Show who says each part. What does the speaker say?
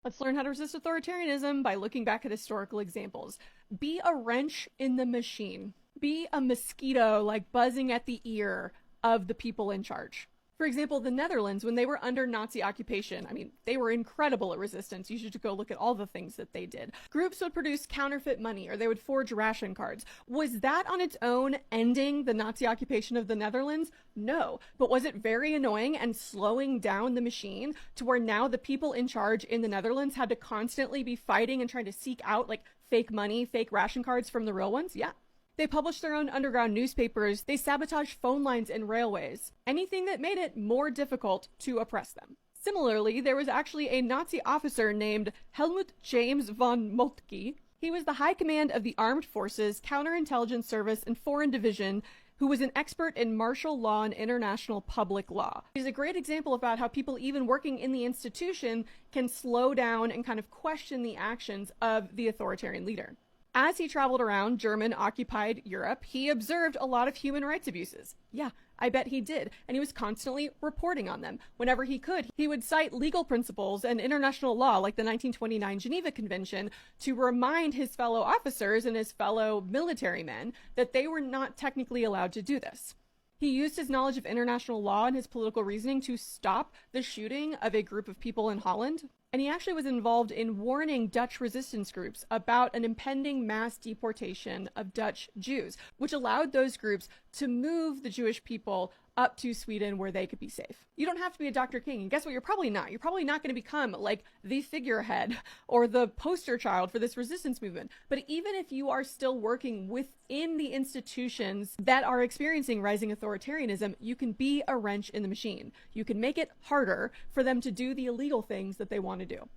Speaker 1: Let's learn how to resist authoritarianism by looking back at historical examples. Be a wrench in the machine. Be a mosquito, like buzzing at the ear of the people in charge. For example, the Netherlands, when they were under Nazi occupation, they were incredible at resistance. You should go look at all the things that they did. Groups would produce counterfeit money, or they would forge ration cards. Was that on its own ending the Nazi occupation of the Netherlands? No. But was it very annoying and slowing down the machine to where now the people in charge in the Netherlands had to constantly be fighting and trying to seek out fake money, fake ration cards from the real ones? Yeah. They published their own underground newspapers. They sabotaged phone lines and railways. Anything that made it more difficult to oppress them. Similarly, there was actually a Nazi officer named Helmut James von Moltke. He was the high command of the Armed Forces, Counterintelligence Service, and Foreign Division, who was an expert in martial law and international public law. He's a great example about how people even working in the institution can slow down and kind of question the actions of the authoritarian leader. As he traveled around German-occupied Europe, he observed a lot of human rights abuses. Yeah, I bet he did. And he was constantly reporting on them. Whenever he could, he would cite legal principles and international law like the 1929 Geneva Convention to remind his fellow officers and his fellow military men that they were not technically allowed to do this. He used his knowledge of international law and his political reasoning to stop the shooting of a group of people in Holland. And he actually was involved in warning Dutch resistance groups about an impending mass deportation of Dutch Jews, which allowed those groups to move the Jewish people up to Sweden where they could be safe. You don't have to be a Dr. King. And guess what? You're probably not. You're probably not going to become the figurehead or the poster child for this resistance movement. But even if you are still working within the institutions that are experiencing rising authoritarianism, you can be a wrench in the machine. You can make it harder for them to do the illegal things that they want to do.